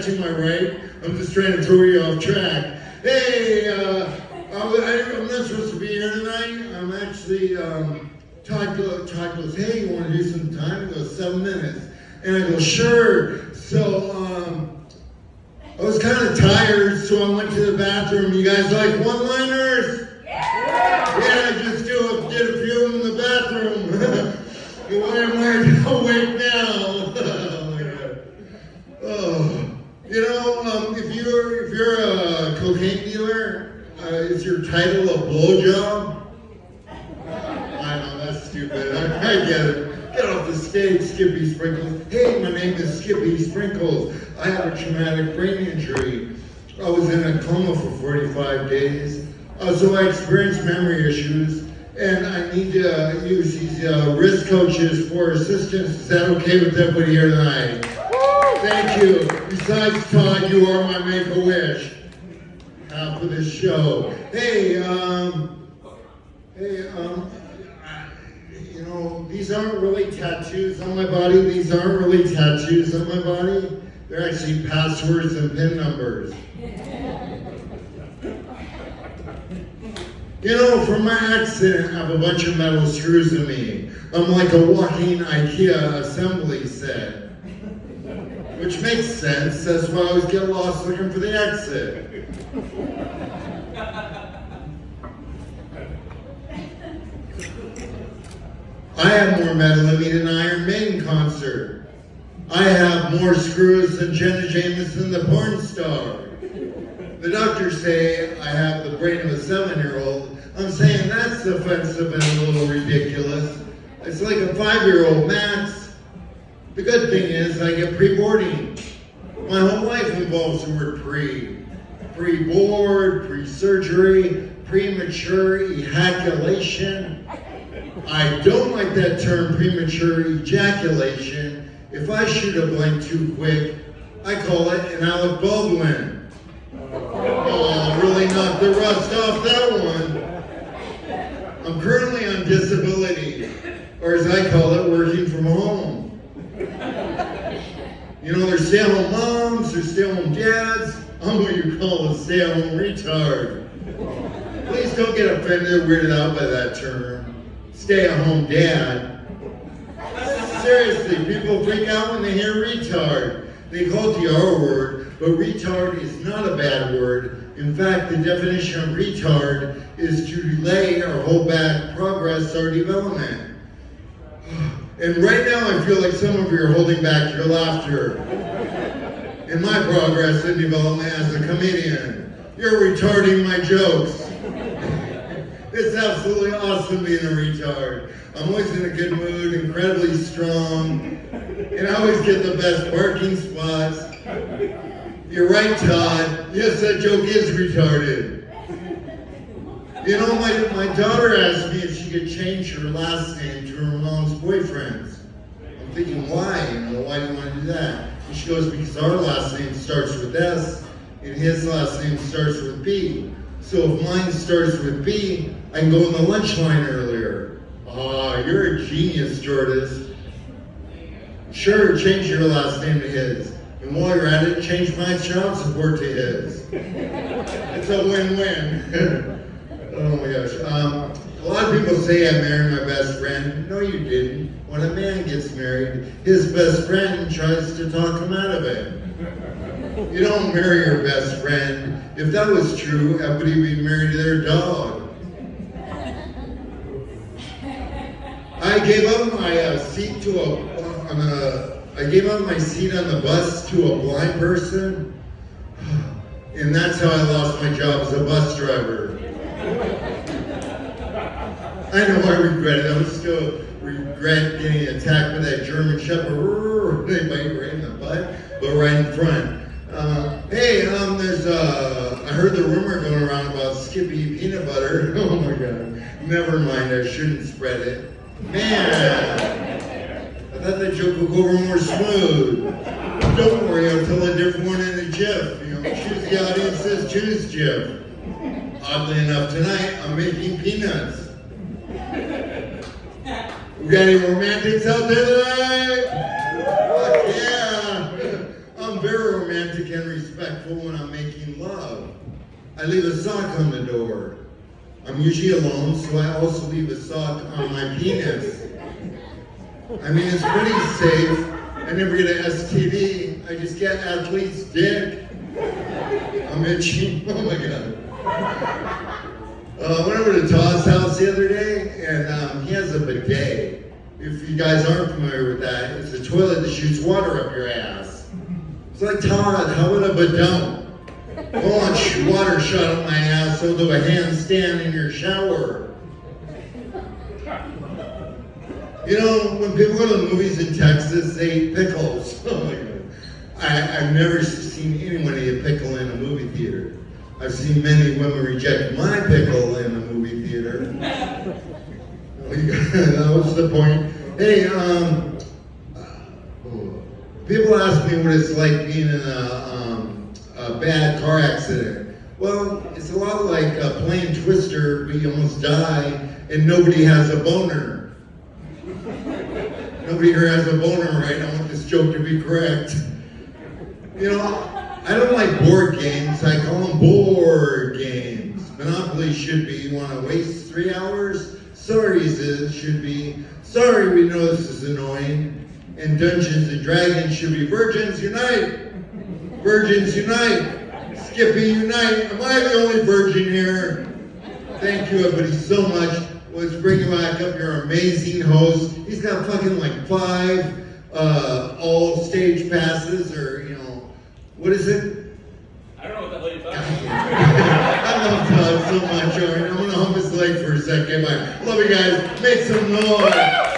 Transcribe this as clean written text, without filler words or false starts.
catching my right. I'm just trying to throw you off track. Hey, I'm not supposed to be here tonight. I'm actually, Todd goes, hey, you want to do some time? He goes, 7 minutes. And I go, sure. So, I was kind of tired, so I went to the bathroom. You guys like one-liners? Yeah, I just did a few in the bathroom. Why am I awake now? Oh my God. Oh, you know, if you're a cocaine dealer, is your title a blowjob? I know that's stupid. I get it. Get off the stage, Skippy Sprinkles. Hey, my name is Skippy Sprinkles. I have a traumatic brain injury. I was in a coma for 45 days. So I experienced memory issues, and I need to use these risk coaches for assistance. Is that okay with everybody here tonight? Thank you. Besides Todd, you are my Make-A-Wish for this show. Hey, you know, these aren't really tattoos on my body. These aren't really tattoos on my body. They're actually passwords and PIN numbers. You know, from my accident, I have a bunch of metal screws in me. I'm like a walking IKEA assembly set. Which makes sense. That's why I always get lost looking for the exit. I have more metal in me than an Iron Maiden concert. I have more screws than Jenna Jameson, the porn star. The doctors say I have the brain of a 7-year-old. I'm saying that's offensive and a little ridiculous. It's like a 5-year-old max. The good thing is I get pre-boarding. My whole life involves the word pre. Pre-board, pre-surgery, premature ejaculation. I don't like that term, premature ejaculation. If I shoot a blank too quick, I call it an Alec Baldwin. Oh, really knocked the rust off that one. I'm currently on disability, or as I call it, working from home. You know, there's stay-at-home moms, there's stay-at-home dads. I'm what you call a stay-at-home retard. Please don't get offended or weirded out by that term. Stay-at-home dad. Seriously, people freak out when they hear retard. They call it the R word, but retard is not a bad word. In fact, the definition of retard is to delay or hold back progress or development. And right now I feel like some of you are holding back your laughter. In my progress and development as a comedian, you're retarding my jokes. It's absolutely awesome being a retard. I'm always in a good mood, incredibly strong, and I always get the best parking spots. You're right, Todd. Yes, that joke is retarded. You know, my daughter asked me if she could change her last name to her mom's boyfriend's. I'm thinking, why? You know, why do you want to do that? And she goes, because our last name starts with S, and his last name starts with B. So if mine starts with B, I can go in the lunch line earlier. Ah, you're a genius, Jordis. Sure, change your last name to his. And while you're at it, change my child support to his. It's a win-win. Oh my gosh. A lot of people say I married my best friend. No, you didn't. When a man gets married, his best friend tries to talk him out of it. You don't marry your best friend. If that was true, everybody would be married to their dog. I gave up my seat on the bus to a blind person, and that's how I lost my job as a bus driver. I know I regret it. I would still regret getting attacked by that German Shepherd. They bite you right in the butt, but right in front. I heard the rumor going around about Skippy peanut butter. Oh my God. Never mind, I shouldn't spread it. Man, I thought that joke would go over more smooth. Don't worry, I'll tell a different one in the GIF. You know, choose the audience's choose GIF. Oddly enough, tonight, I'm making peanuts. We got any romantics out there tonight? Fuck yeah. I'm very romantic and respectful when I'm making love. I leave a sock on the door. I'm usually alone, so I also leave a sock on my penis. I mean, it's pretty safe. I never get an STD. I just get athlete's dick. I'm itchy. Oh my God. I went over to Todd's house the other day, and he has a bidet. If you guys aren't familiar with that, it's a toilet that shoots water up your ass. It's like, Todd, how about a bidet? I want water shot up my ass, so I'll do a handstand in your shower. You know, when people go to the movies in Texas, they eat pickles. Oh my God. I've never seen anyone eat a pickle in a movie theater. I've seen many women reject my pickle in a movie theater. That was the point. Hey, people ask me what it's like being in a bad car accident. Well, it's a lot like playing Twister, but you almost die, and nobody has a boner. Nobody here has a boner, right? I want this joke to be correct. You know, I don't like board games. I call them board games. Monopoly should be, you want to waste 3 hours? Sorry's should be, sorry, we know this is annoying. And Dungeons and Dragons should be Virgins Unite. Virgins Unite. Skippy Unite. Am I the only virgin here? Thank you everybody so much. Let's bring you back up, your amazing host. He's got fucking like 5 all stage passes, or, you know, what is it? I don't know what the hell you're talking about. I love Todd so much. All right, I'm gonna hump his leg for a second. Love you guys. Make some noise.